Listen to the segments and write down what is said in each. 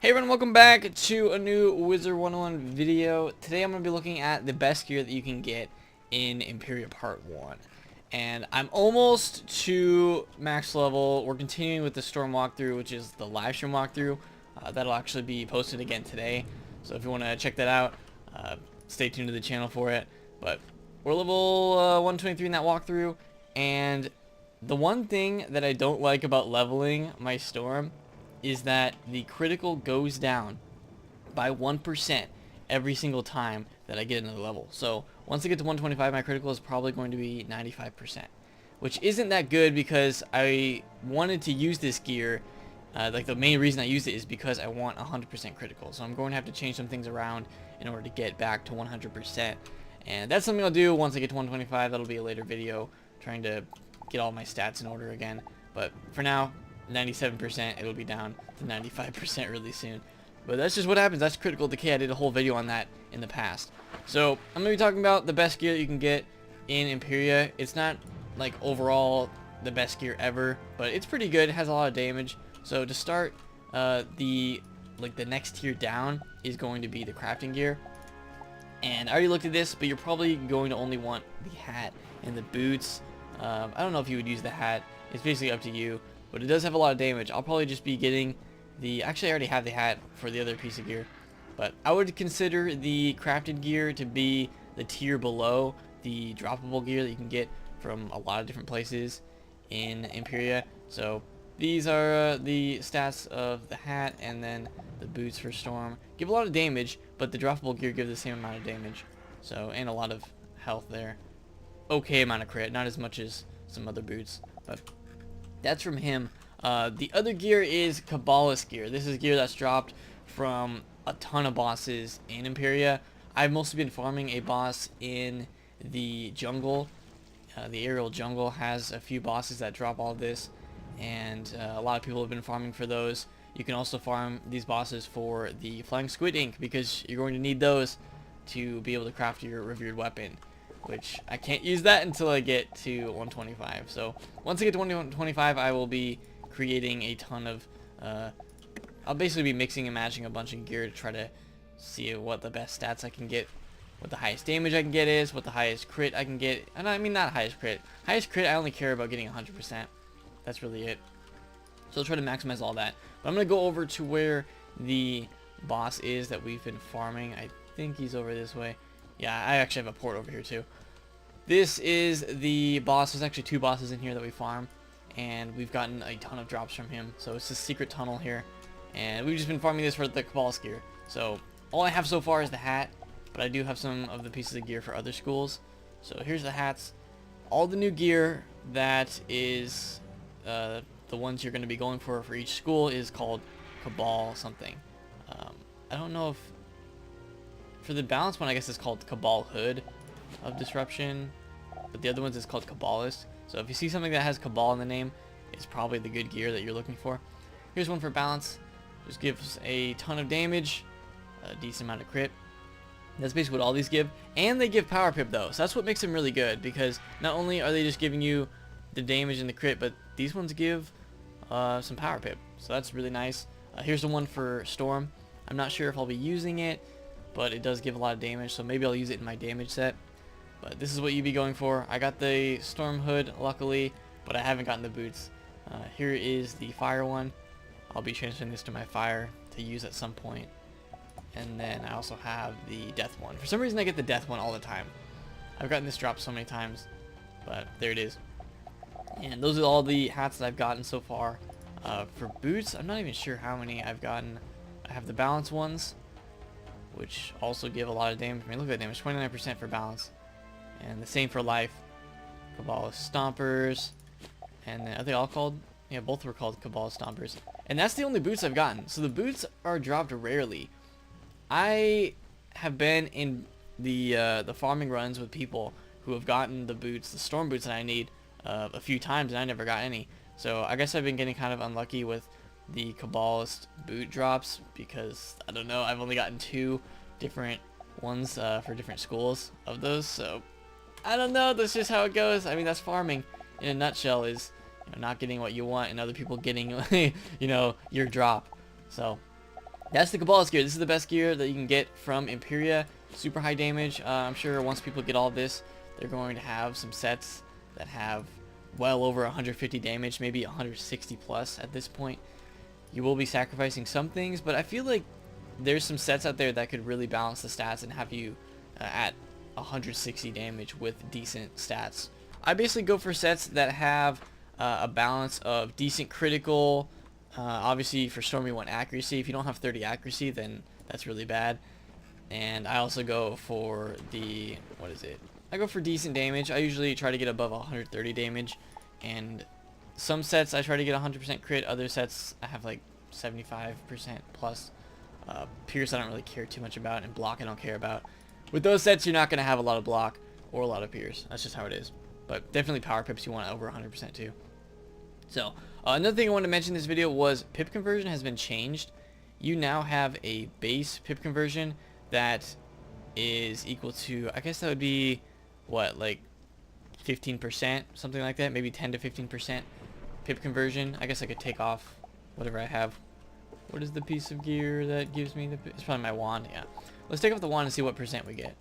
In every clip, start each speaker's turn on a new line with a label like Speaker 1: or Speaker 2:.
Speaker 1: Hey everyone, welcome back to a new Wizard101 video. Today I'm going to be looking at the best gear that you can get in Empyrea Part 1. And I'm almost to max level. We're continuing with the Storm walkthrough, which is the live stream walkthrough. That'll actually be posted again today. So if you want to check that out, stay tuned to the channel for it. But we're level 123 in that walkthrough. And the one thing that I don't like about leveling my Storm is that the critical goes down by 1% every single time that I get another level. So once I get to 125, my critical is probably going to be 95%, which isn't that good because I wanted to use this gear. Like the main reason I used it is because I want 100% critical. So I'm going to have to change some things around in order to get back to 100%. And that's something I'll do once I get to 125. That'll be a later video, trying to get all my stats in order again. But for now, 97%, it'll be down to 95% really soon. But that's just what happens. That's critical decay. I did a whole video on that in the past. So I'm going to be talking about the best gear that you can get in Empyrea. It's not like overall the best gear ever, but it's pretty good. It has a lot of damage. So to start, the next tier down is going to be the crafting gear. And I already looked at this, but you're probably going to only want the hat and the boots. I don't know if you would use the hat. It's basically up to you. But it does have a lot of damage. I'll probably just be getting the... Actually, I already have the hat for the other piece of gear. But I would consider the crafted gear to be the tier below the droppable gear that you can get from a lot of different places in Empyrea. So these are the stats of the hat, and then the boots for Storm give a lot of damage, but the droppable gear gives the same amount of damage. So, and a lot of health there. Okay amount of crit, not as much as some other boots, but... that's from him. The other gear is Caballes Gear. This is gear that's dropped from a ton of bosses in Empyrea. I've mostly been farming a boss in the jungle. The aerial jungle has a few bosses that drop all this, and a lot of people have been farming for those. You can also farm these bosses for the Flying Squid ink, because you're going to need those to be able to craft your revered weapon, which I can't use that until I get to 125. So once I get to 125, I will be creating a ton of I'll basically be mixing and matching a bunch of gear to try to see what the best stats I can get, what the highest damage I can get is, what the highest crit I can get. And I mean, not highest crit. Highest crit, I only care about getting 100%. That's really it. So I'll try to maximize all that. But I'm going to go over to where the boss is that we've been farming. I think he's over this way. Yeah, I actually have a port over here too. This is the boss. There's actually two bosses in here that we farm, and we've gotten a ton of drops from him. So it's a secret tunnel here, and we've just been farming this for the Caballes Gear. So all I have so far is the hat, but I do have some of the pieces of gear for other schools. So here's the hats. All the new gear that is the ones you're going to be going for each school is called Cabal something. I don't know if... for the balance one, I guess it's called Cabal Hood of Disruption, but the other ones is called Cabalist. So if you see something that has Cabal in the name, it's probably the good gear that you're looking for. Here's one for balance. Just gives a ton of damage, a decent amount of crit. That's basically what all these give. And they give power pip though, so that's what makes them really good, because not only are they just giving you the damage and the crit, but these ones give some power pip. So that's really nice. Here's the one for Storm. I'm not sure if I'll be using it, but it does give a lot of damage, so maybe I'll use it in my damage set. But this is what you'd be going for. I got the Storm Hood, luckily, but I haven't gotten the boots. Here is the Fire one. I'll be transferring this to my Fire to use at some point. And then I also have the Death one. For some reason I get the Death one all the time. I've gotten this drop so many times, but there it is. And those are all the hats that I've gotten so far. For boots, I'm not even sure how many I've gotten. I have the balance ones, which also give a lot of damage. I mean, look at that damage, 29% for balance. And the same for life. Caballes Stompers. And then, are they all called? Yeah, both were called Caballes Stompers. And that's the only boots I've gotten. So the boots are dropped rarely. I have been in the farming runs with people who have gotten the boots, the storm boots that I need, a few times, and I never got any. So I guess I've been getting kind of unlucky with the Cabalist boot drops, because I don't know, I've only gotten 2 different ones for different schools of those. So I don't know, that's just how it goes. I mean, that's farming in a nutshell, is, you know, not getting what you want and other people getting you know, your drop. So that's the Caballes gear. This is the best gear that you can get from Empyrea. Super high damage. I'm sure once people get all of this, they're going to have some sets that have well over 150 damage, maybe 160 plus at this point. You will be sacrificing some things, but I feel like there's some sets out there that could really balance the stats and have you at 160 damage with decent stats. I basically go for sets that have a balance of decent critical. Obviously for Storm you want accuracy. If you don't have 30 accuracy, then that's really bad. And I also go for the, what is it? I go for decent damage. I usually try to get above 130 damage. And some sets I try to get 100% crit. Other sets I have like 75% plus. Pierce I don't really care too much about, and block I don't care about. With those sets you're not going to have a lot of block or a lot of pierce. That's just how it is. But definitely power pips you want over 100% too. So another thing I wanted to mention in this video was pip conversion has been changed. You now have a base pip conversion that is equal to, I guess that would be what, like 15%, something like that, maybe 10 to 15% pip conversion. I guess I could take off whatever I have. What is the piece of gear that gives me the, it's probably my wand. Yeah, let's take off the wand and see what percent we get.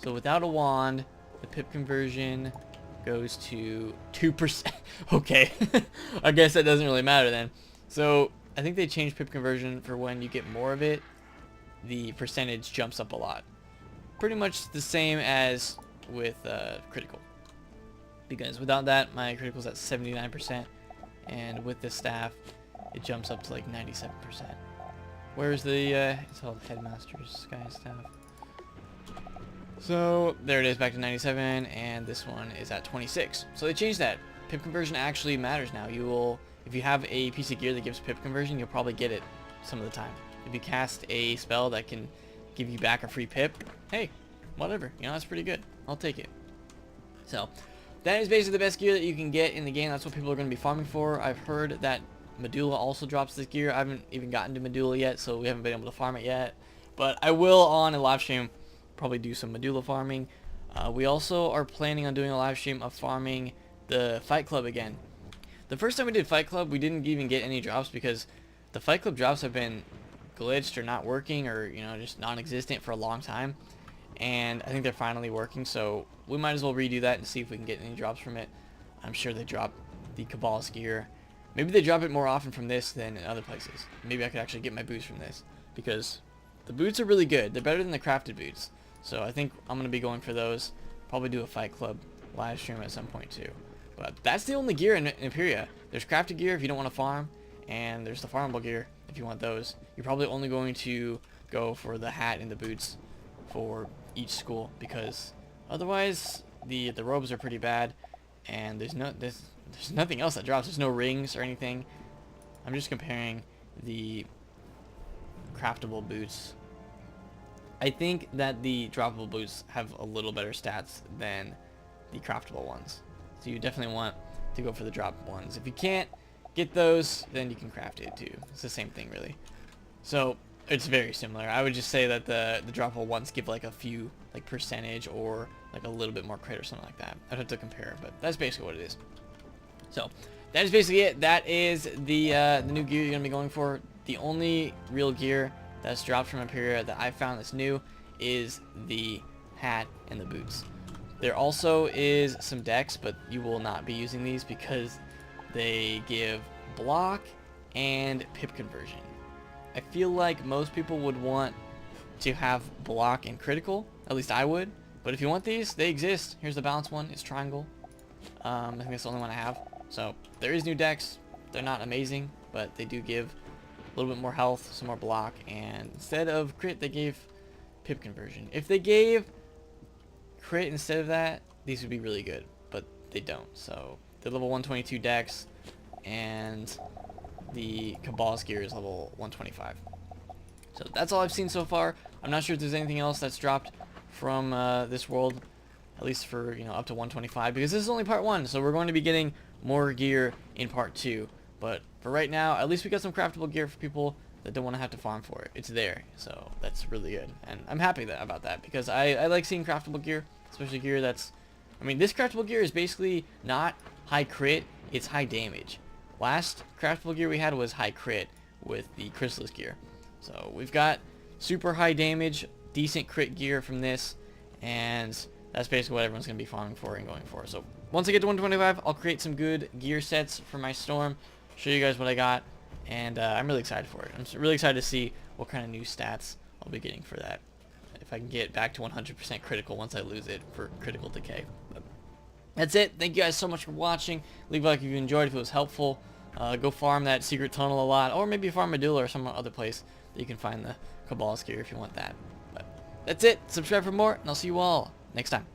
Speaker 1: So without a wand, the pip conversion goes to 2%. Okay. I guess that doesn't really matter then. So I think they changed pip conversion for when you get more of it, the percentage jumps up a lot. Pretty much the same as with critical. Because without that, my critical's at 79%. And with the staff, it jumps up to like 97%. Where's the, it's called Headmaster's Sky Staff. So there it is, back to 97, and this one is at 26. So they changed that. Pip conversion actually matters now. You will, if you have a piece of gear that gives pip conversion, you'll probably get it some of the time. If you cast a spell that can give you back a free pip, hey, whatever, you know, that's pretty good. I'll take it. So that is basically the best gear that you can get in the game. That's what people are going to be farming for. I've heard that Medulla also drops this gear. I haven't even gotten to Medulla yet, so we haven't been able to farm it yet. But I will on a live stream probably do some Medulla farming. We also are planning on doing a live stream of farming the Fight Club again. The first time we did Fight Club, we didn't even get any drops because the Fight Club drops have been glitched or not working, or you know, just non-existent for a long time. And I think they're finally working, so we might as well redo that and see if we can get any drops from it. I'm sure they drop the Caballes Gear. Maybe they drop it more often from this than in other places. Maybe I could actually get my boots from this, because the boots are really good. They're better than the crafted boots. So I think I'm going to be going for those. Probably do a Fight Club live stream at some point too. But that's the only gear in Empyrea. There's crafted gear if you don't want to farm, and there's the farmable gear if you want those. You're probably only going to go for the hat and the boots for each school, because otherwise the robes are pretty bad, and there's nothing else that drops. There's no rings or anything. I'm just comparing the craftable boots. I think that the droppable boots have a little better stats than the craftable ones. So you definitely want to go for the drop ones. If you can't get those, then you can craft it too. It's the same thing really. So it's very similar. I would just say that the droppable ones give like a few like percentage or like a little bit more crit or something like that. I'd have to compare, but that's basically what it is. So that is basically it. That is the new gear you're gonna be going for. The only real gear that's dropped from Empyrea that I found that's new is the hat and the boots. There also is some decks, but you will not be using these because they give block and pip conversion. I feel like most people would want to have block and critical. At least I would. But if you want these, they exist. Here's the balance one. It's triangle. I think that's the only one I have. So there is new decks. They're not amazing, but they do give a little bit more health, some more block, and instead of crit, they gave pip conversion. If they gave crit instead of that, these would be really good, but they don't. So they're level 122 decks, and the Caballes Gear is level 125. So that's all I've seen so far. I'm not sure if there's anything else that's dropped from this world, at least for, you know, up to 125, because this is only part 1, so we're going to be getting more gear in part 2. But for right now, at least we got some craftable gear for people that don't want to have to farm for it. It's there, so that's really good, and I'm happy about that, because I like seeing craftable gear, especially gear that's, I mean, this craftable gear is basically not high crit, it's high damage. Last craftable gear we had was high crit with the Chrysalis gear. So we've got super high damage, decent crit gear from this, and that's basically what everyone's going to be farming for and going for. So once I get to 125, I'll create some good gear sets for my Storm, show you guys what I got, and I'm really excited for it. I'm really excited to see what kind of new stats I'll be getting for that. If I can get back to 100% critical once I lose it for critical decay. But that's it. Thank you guys so much for watching. Leave a like if you enjoyed, if it was helpful. Go farm that secret tunnel a lot, or maybe farm Medulla or some other place that you can find the Caballes Gear if you want that. But that's it. Subscribe for more, and I'll see you all next time.